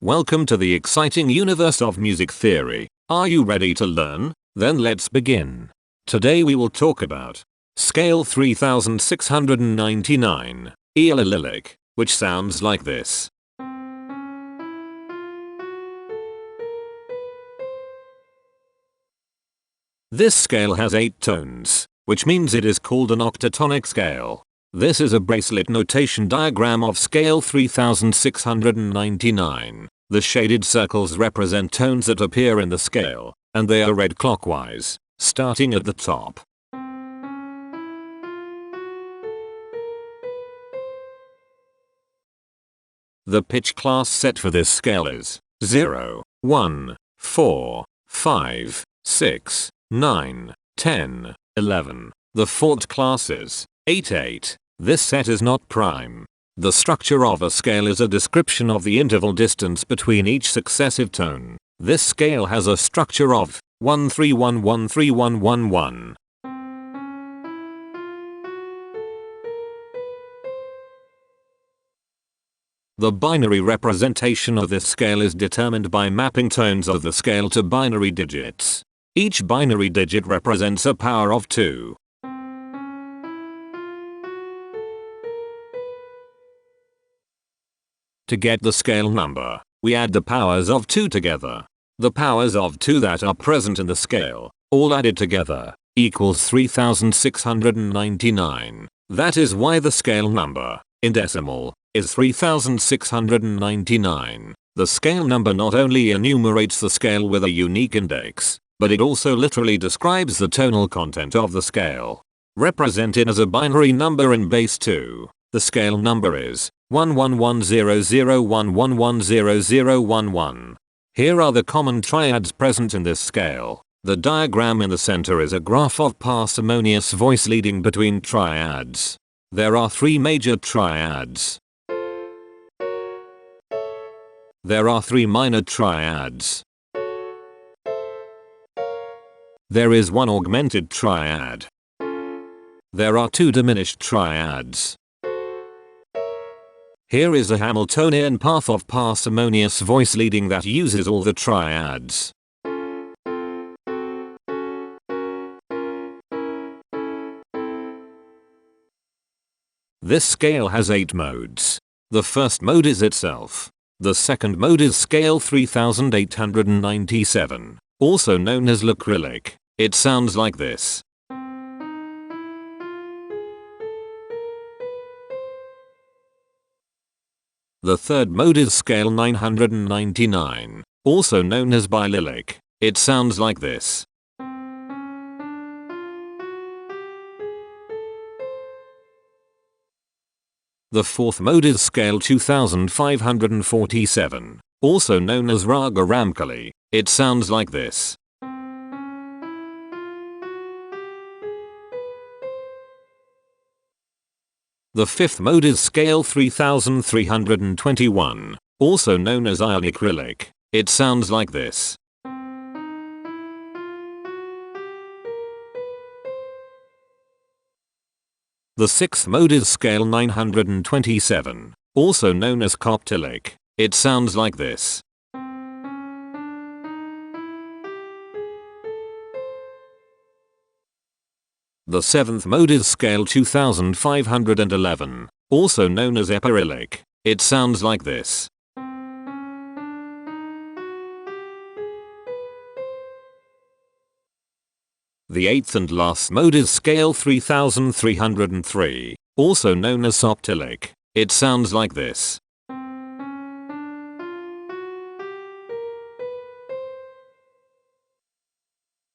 Welcome to the exciting universe of music theory. Are you ready to learn? Then let's begin. Today we will talk about scale 3699, Aeolylyllic, which sounds like this. This scale has 8 tones, which means it is called an octatonic scale. This is a bracelet notation diagram of scale 3699. The shaded circles represent tones that appear in the scale, and they are read clockwise, starting at the top. The pitch class set for this scale is 0, 1, 4, 5, 6, 9, 10, 11. The fault class is 8, 8. This set is not prime. The structure of a scale is a description of the interval distance between each successive tone. This scale has a structure of 131131111. The binary representation of this scale is determined by mapping tones of the scale to binary digits. Each binary digit represents a power of 2. To get the scale number, we add the powers of 2 together. The powers of 2 that are present in the scale, all added together, equals 3699. That is why the scale number, in decimal, is 3699. The scale number not only enumerates the scale with a unique index, but it also literally describes the tonal content of the scale. Represented as a binary number in base 2, the scale number is 1110011110011. Here are the common triads present in this scale. The diagram in the center is a graph of parsimonious voice leading between triads. There are 3 major triads. There are 3 minor triads. There is 1 augmented triad. There are 2 diminished triads. Here is a Hamiltonian path of parsimonious voice leading that uses all the triads. This scale has 8 modes. The first mode is itself. The second mode is scale 3897, also known as Aeolylyllic. It sounds like this. The third mode is scale 999, also known as Bilylylic. It sounds like this. The fourth mode is scale 2547, also known as Raga Ramkali. It sounds like this. The fifth mode is scale 3321, also known as Aeolylyllic. It sounds like this. The sixth mode is scale 927, also known as Coptylic. It sounds like this. The seventh mode is scale 2511, also known as Epiryllic. It sounds like this. The eighth and last mode is scale 3303, also known as Soptylic. It sounds like this.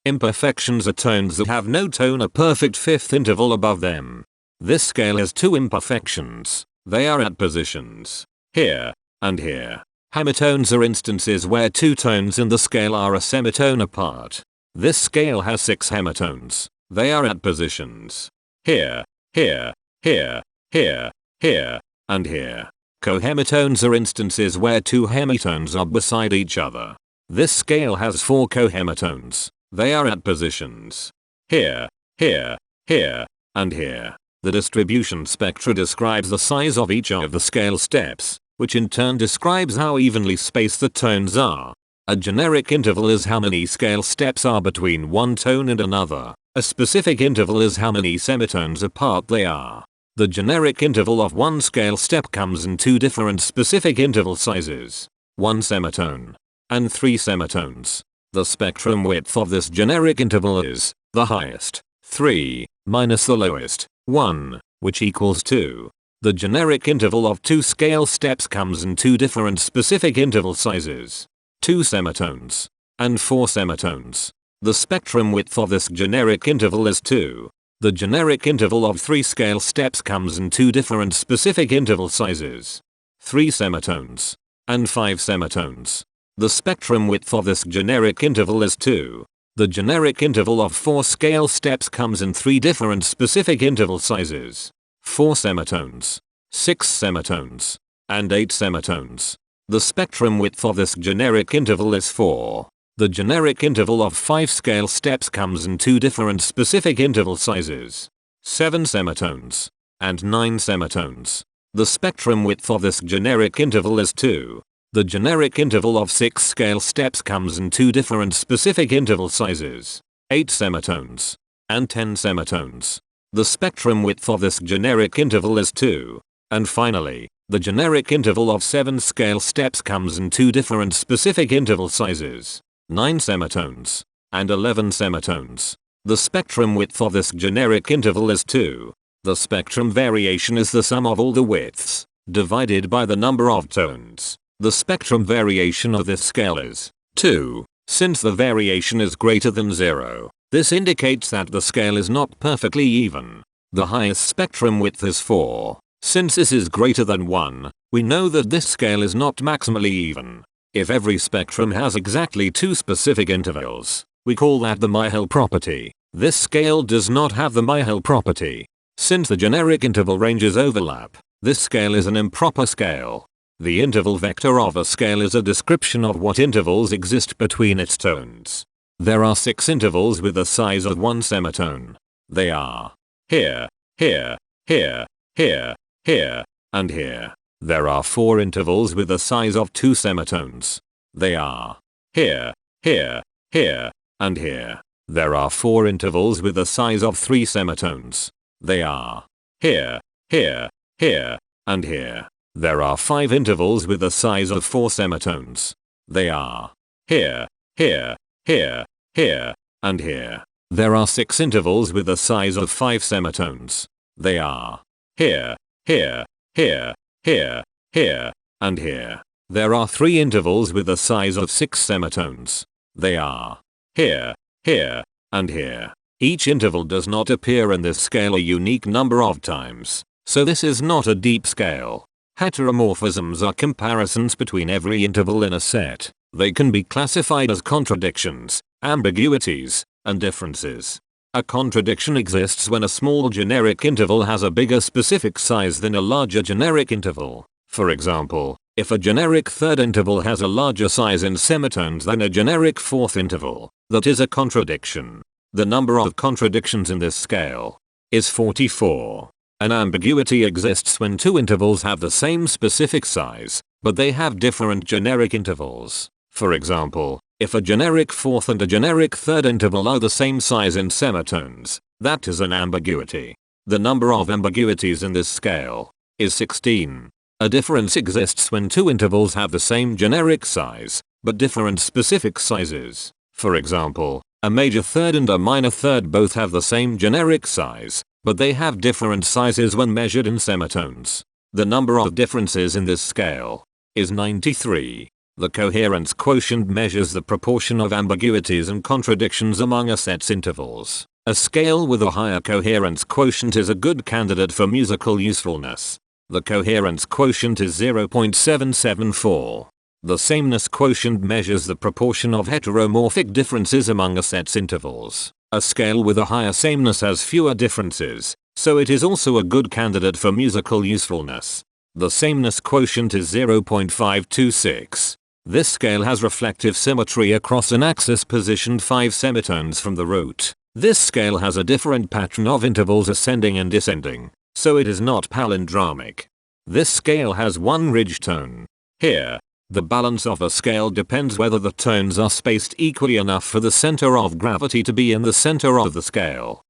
Imperfections are tones that have no tone a perfect fifth interval above them. This scale has 2 imperfections. They are at positions here and here. Hemitones are instances where 2 tones in the scale are a semitone apart. This scale has 6 hemitones. They are at positions here, here, here, here, here, and here. Cohemitones are instances where 2 hemitones are beside each other. This scale has 4 cohemitones. They are at positions here, here, here, and here. The distribution spectra describes the size of each of the scale steps, which in turn describes how evenly spaced the tones are. A generic interval is how many scale steps are between one tone and another. A specific interval is how many semitones apart they are. The generic interval of one scale step comes in two different specific interval sizes, 1 semitone and 3 semitones. The spectrum width of this generic interval is the highest, 3, minus the lowest, 1, which equals 2. The generic interval of 2 scale steps comes in two different specific interval sizes, 2 semitones and 4 semitones. The spectrum width of this generic interval is 2. The generic interval of 3 scale steps comes in two different specific interval sizes, 3 semitones and 5 semitones. The spectrum width of this generic interval is 2. The generic interval of 4 scale steps comes in 3 different specific interval sizes, 4 semitones, 6 semitones, and 8 semitones. The spectrum width of this generic interval is 4. The generic interval of 5 scale steps comes in two different specific interval sizes, 7 semitones and 9 semitones. The spectrum width of this generic interval is 2. The generic interval of 6 scale steps comes in two different specific interval sizes, 8 semitones and 10 semitones. The spectrum width of this generic interval is 2. And finally, the generic interval of 7 scale steps comes in two different specific interval sizes, 9 semitones and 11 semitones. The spectrum width of this generic interval is 2. The spectrum variation is the sum of all the widths, divided by the number of tones. The spectrum variation of this scale is 2. Since the variation is greater than 0, this indicates that the scale is not perfectly even. The highest spectrum width is 4. Since this is greater than 1, we know that this scale is not maximally even. If every spectrum has exactly 2 specific intervals, we call that the Myhill property. This scale does not have the Myhill property. Since the generic interval ranges overlap, this scale is an improper scale. The interval vector of a scale is a description of what intervals exist between its tones. There are 6 intervals with a size of 1 semitone. They are here, here, here, here, here, and here. There are 4 intervals with a size of 2 semitones. They are here, here, here, and here. There are 4 intervals with a size of 3 semitones. They are here, here, here, and here. There are 5 intervals with a size of 4 semitones. They are here, here, here, here, and here. There are 6 intervals with a size of 5 semitones. They are here, here, here, here, here, and here. There are 3 intervals with a size of 6 semitones. They are here, here, and here. Each interval does not appear in this scale a unique number of times, so this is not a deep scale. Heteromorphisms are comparisons between every interval in a set. They can be classified as contradictions, ambiguities, and differences. A contradiction exists when a small generic interval has a bigger specific size than a larger generic interval. For example, if a generic third interval has a larger size in semitones than a generic fourth interval, that is a contradiction. The number of contradictions in this scale is 44. An ambiguity exists when 2 intervals have the same specific size, but they have different generic intervals. For example, if a generic fourth and a generic third interval are the same size in semitones, that is an ambiguity. The number of ambiguities in this scale is 16. A difference exists when 2 intervals have the same generic size, but different specific sizes. For example, a major third and a minor third both have the same generic size, but they have different sizes when measured in semitones. The number of differences in this scale is 93. The coherence quotient measures the proportion of ambiguities and contradictions among a set's intervals. A scale with a higher coherence quotient is a good candidate for musical usefulness. The coherence quotient is 0.774. The sameness quotient measures the proportion of heteromorphic differences among a set's intervals. A scale with a higher sameness has fewer differences, so it is also a good candidate for musical usefulness. The sameness quotient is 0.526. This scale has reflective symmetry across an axis positioned 5 semitones from the root. This scale has a different pattern of intervals ascending and descending, so it is not palindromic. This scale has one ridge tone. Here, the balance of a scale depends whether the tones are spaced equally enough for the center of gravity to be in the center of the scale.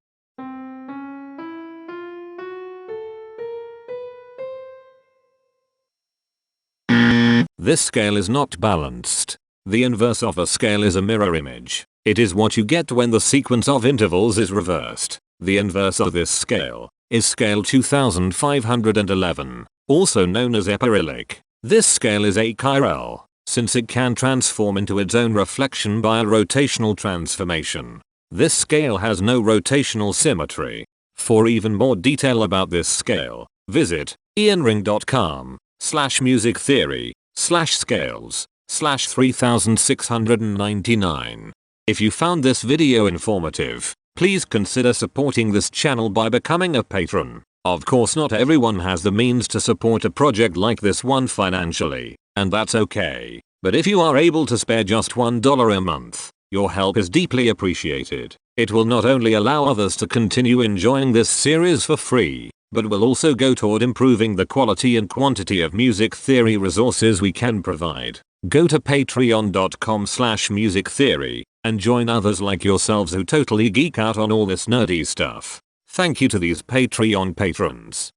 This scale is not balanced. The inverse of a scale is a mirror image. It is what you get when the sequence of intervals is reversed. The inverse of this scale is scale 2511, also known as Aeolylyllic. This scale is achiral, since it can transform into its own reflection by a rotational transformation. This scale has no rotational symmetry. For even more detail about this scale, visit ianring.com/musictheory/scales/3699. If you found this video informative, please consider supporting this channel by becoming a patron. Of course, not everyone has the means to support a project like this one financially, and that's okay. But if you are able to spare just $1 a month, your help is deeply appreciated. It will not only allow others to continue enjoying this series for free, but will also go toward improving the quality and quantity of music theory resources we can provide. Go to patreon.com/musictheory and join others like yourselves who totally geek out on all this nerdy stuff. Thank you to these Patreon patrons.